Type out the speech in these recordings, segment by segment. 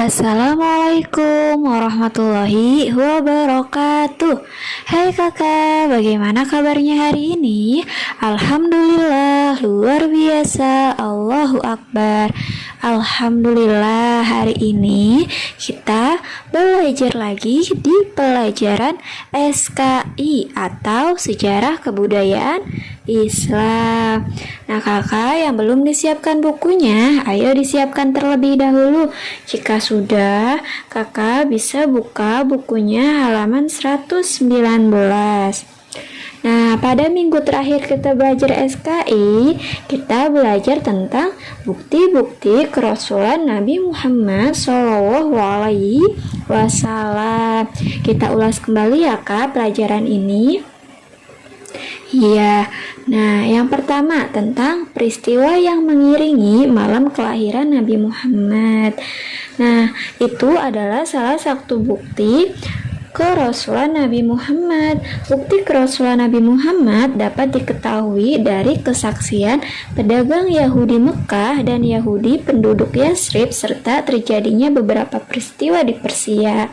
Assalamualaikum warahmatullahi wabarakatuh. Hai kakak, bagaimana kabarnya hari ini? Alhamdulillah, luar biasa, Allahu Akbar. Alhamdulillah, hari ini kita belajar lagi di pelajaran SKI atau Sejarah Kebudayaan Islam. Nah kakak yang belum disiapkan bukunya, ayo disiapkan terlebih dahulu. Jika sudah, kakak bisa buka bukunya halaman 119. Nah, pada minggu terakhir kita belajar SKI, kita belajar tentang bukti-bukti kerasulan Nabi Muhammad SAW. Kita ulas kembali ya kak pelajaran ini. Iya, nah yang pertama tentang peristiwa yang mengiringi malam kelahiran Nabi Muhammad. Nah, itu adalah salah satu bukti kerasulan Nabi Muhammad. Bukti kerasulan Nabi Muhammad dapat diketahui dari kesaksian pedagang Yahudi Mekah dan Yahudi penduduk Yasrib serta terjadinya beberapa peristiwa di Persia.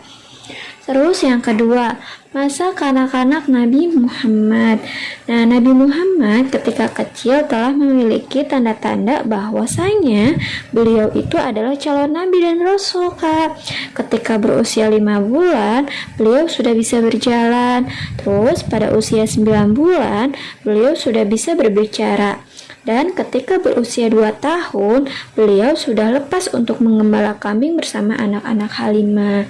Terus yang kedua, masa kanak-kanak Nabi Muhammad. Nah, Nabi Muhammad ketika kecil telah memiliki tanda-tanda bahwasanya beliau itu adalah calon nabi dan rasul kak. Ketika berusia 5 bulan, beliau sudah bisa berjalan. Terus pada usia 9 bulan, beliau sudah bisa berbicara. Dan ketika berusia 2 tahun, beliau sudah lepas untuk mengembala kambing bersama anak-anak Halimah.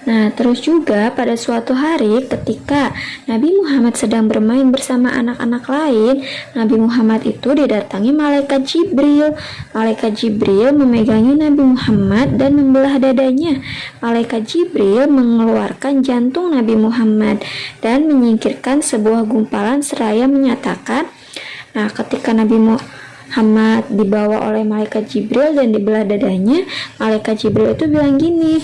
Nah, terus juga pada suatu hari ketika Nabi Muhammad sedang bermain bersama anak-anak lain, Nabi Muhammad itu didatangi malaikat Jibril. Malaikat Jibril memegangi Nabi Muhammad dan membelah dadanya. Malaikat Jibril mengeluarkan jantung Nabi Muhammad dan menyingkirkan sebuah gumpalan seraya menyatakan, nah ketika Nabi Muhammad dibawa oleh malaikat Jibril dan dibelah dadanya, malaikat Jibril itu bilang gini,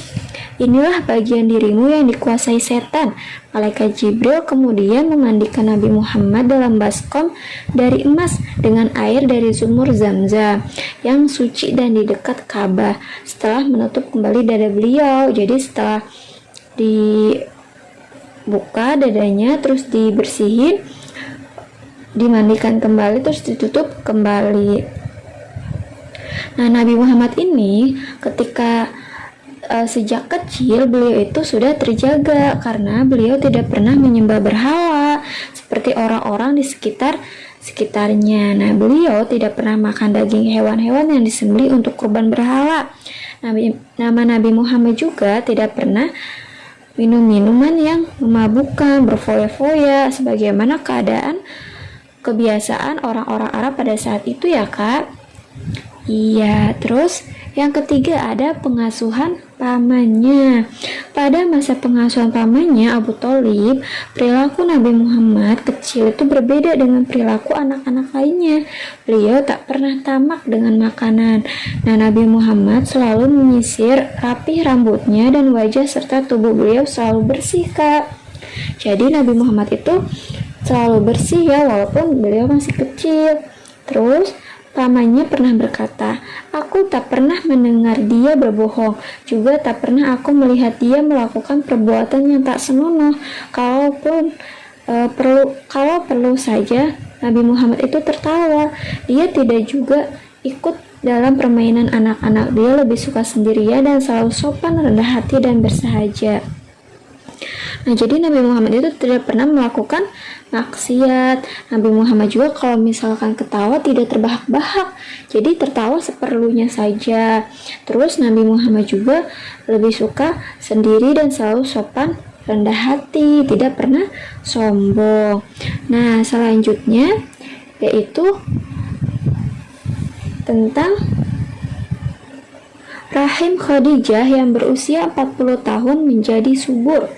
inilah bagian dirimu yang dikuasai setan. Malaikat Jibril kemudian memandikan Nabi Muhammad dalam baskom dari emas dengan air dari sumur Zamzam yang suci dan di dekat Ka'bah. Setelah menutup kembali dada beliau, jadi setelah dibuka dadanya terus dibersihin, dimandikan kembali terus ditutup kembali. Nah, Nabi Muhammad ini ketika sejak kecil beliau itu sudah terjaga karena beliau tidak pernah menyembah berhala seperti orang-orang di sekitarnya. Nah, beliau tidak pernah makan daging hewan-hewan yang disembelih untuk kurban berhala. Nama Nabi Muhammad juga tidak pernah minum minuman yang memabukkan, berfoya-foya sebagaimana kebiasaan orang-orang Arab pada saat itu ya kak. Iya, terus yang ketiga ada pengasuhan pamannya. Pada masa pengasuhan pamannya Abu Thalib, perilaku Nabi Muhammad kecil itu berbeda dengan perilaku anak-anak lainnya. Beliau tak pernah tamak dengan makanan. Nah, Nabi Muhammad selalu menyisir rapih rambutnya dan wajah serta tubuh beliau selalu bersih kak. Jadi Nabi Muhammad itu selalu bersih ya walaupun beliau masih kecil. Terus pamannya pernah berkata, aku tak pernah mendengar dia berbohong, juga tak pernah aku melihat dia melakukan perbuatan yang tak senonoh. Kalau perlu saja Nabi Muhammad itu tertawa. Dia tidak juga ikut dalam permainan anak-anak. Dia lebih suka sendirian dan selalu sopan, rendah hati dan bersahaja. Nah, jadi Nabi Muhammad itu tidak pernah melakukan maksiat. Nabi Muhammad juga kalau misalkan ketawa tidak terbahak-bahak, jadi tertawa seperlunya saja. Terus Nabi Muhammad juga lebih suka sendiri dan selalu sopan, rendah hati, tidak pernah sombong. Nah, selanjutnya yaitu tentang rahim Khadijah yang berusia 40 tahun menjadi subur.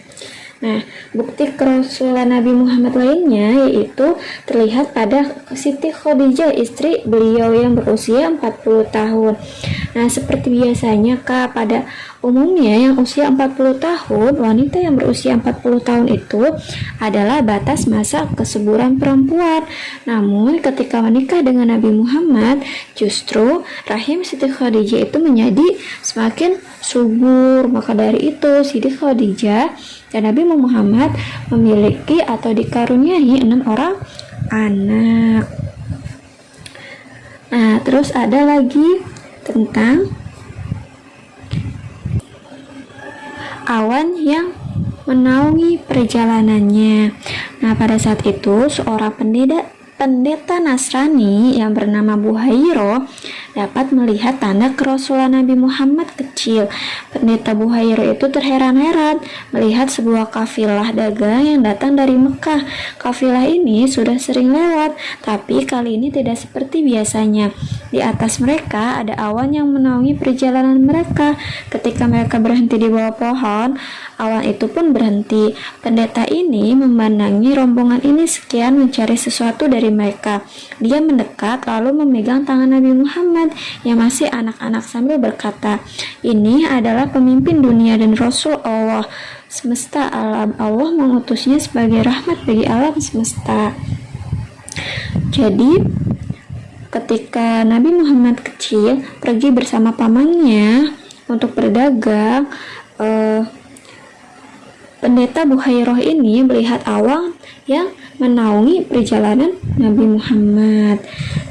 Nah, bukti kerasulan Nabi Muhammad lainnya yaitu terlihat pada Siti Khadijah, istri beliau yang berusia 40 tahun. Nah, seperti biasanya Kak, pada umumnya yang usia 40 tahun, wanita yang berusia 40 tahun itu adalah batas masa kesuburan perempuan. Namun, ketika menikah dengan Nabi Muhammad, justru rahim Siti Khadijah itu menjadi semakin subur. Maka dari itu, Siti Khadijah dan Nabi Muhammad memiliki atau dikaruniai 6 orang anak. Nah, terus ada lagi tentang awan yang menaungi perjalanannya. Nah, pada saat itu seorang pendeta Nasrani yang bernama Buhairo dapat melihat tanda kerasulan Nabi Muhammad kecil. Pendeta Buhairo itu terheran-heran melihat sebuah kafilah dagang yang datang dari Mekah. Kafilah ini sudah sering lewat, tapi kali ini tidak seperti biasanya. Di atas mereka ada awan yang menaungi perjalanan mereka. Ketika mereka berhenti di bawah pohon, awan itu pun berhenti. Pendeta ini memandangi rombongan ini sekian mencari sesuatu dari mereka. Dia mendekat lalu memegang tangan Nabi Muhammad yang masih anak-anak sambil berkata, "Ini adalah pemimpin dunia dan Rasul Allah semesta alam. Allah mengutusnya sebagai rahmat bagi alam semesta." Jadi, ketika Nabi Muhammad kecil pergi bersama pamannya untuk berdagang, pendeta Buhairoh ini melihat awan yang menaungi perjalanan Nabi Muhammad.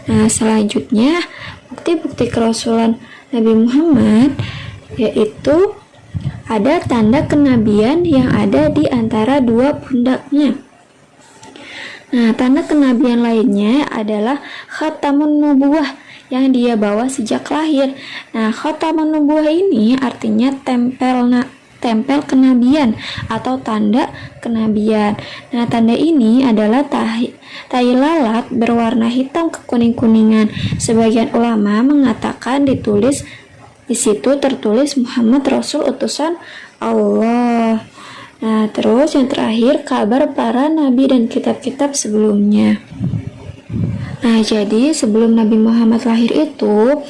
Nah, selanjutnya bukti-bukti kerasulan Nabi Muhammad yaitu ada tanda kenabian yang ada di antara dua pundaknya. Nah, tanda kenabian lainnya adalah khatamun nubuwah yang dia bawa sejak lahir. Nah, khatamun nubuwah ini artinya tempel kenabian atau tanda kenabian. Nah, tanda ini adalah tai lalat berwarna hitam kekuning-kuningan. Sebagian ulama mengatakan di situ tertulis Muhammad Rasul utusan Allah. Nah, terus yang terakhir kabar para nabi dan kitab-kitab sebelumnya. Nah, jadi sebelum Nabi Muhammad lahir itu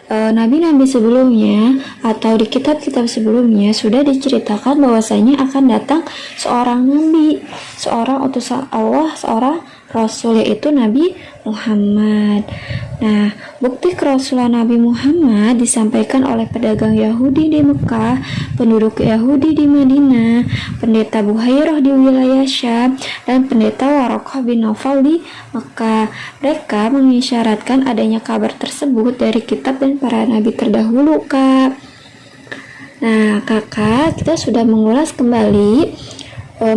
nabi-nabi sebelumnya atau di kitab-kitab sebelumnya sudah diceritakan bahwasanya akan datang seorang nabi, seorang utusan Allah, seorang rasul, yaitu Nabi Muhammad. Nah, bukti kerasulan Nabi Muhammad disampaikan oleh pedagang Yahudi di Mekah, penduduk Yahudi di Madinah, pendeta Buhairah di wilayah Syam, dan pendeta Waraqah bin Naufal di Mekah. Mereka mengisyaratkan adanya kabar tersebut dari kitab dan para nabi terdahulu, Kak. Nah, Kakak, kita sudah mengulas kembali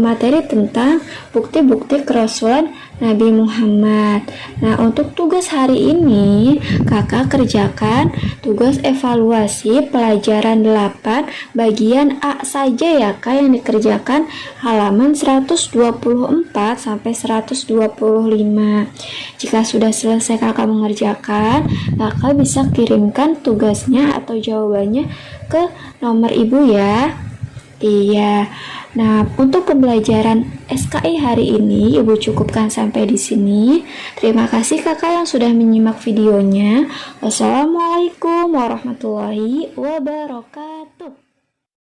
materi tentang bukti-bukti kerasulan Nabi Muhammad. Nah, untuk tugas hari ini Kakak kerjakan tugas evaluasi pelajaran 8 bagian A saja ya Kak, yang dikerjakan halaman 124 sampai 125. Jika sudah selesai Kakak mengerjakan, Kakak bisa kirimkan tugasnya atau jawabannya ke nomor Ibu ya. Iya. Nah, untuk pembelajaran SKI hari ini Ibu cukupkan sampai di sini. Terima kasih Kakak yang sudah menyimak videonya. Wassalamualaikum warahmatullahi wabarakatuh.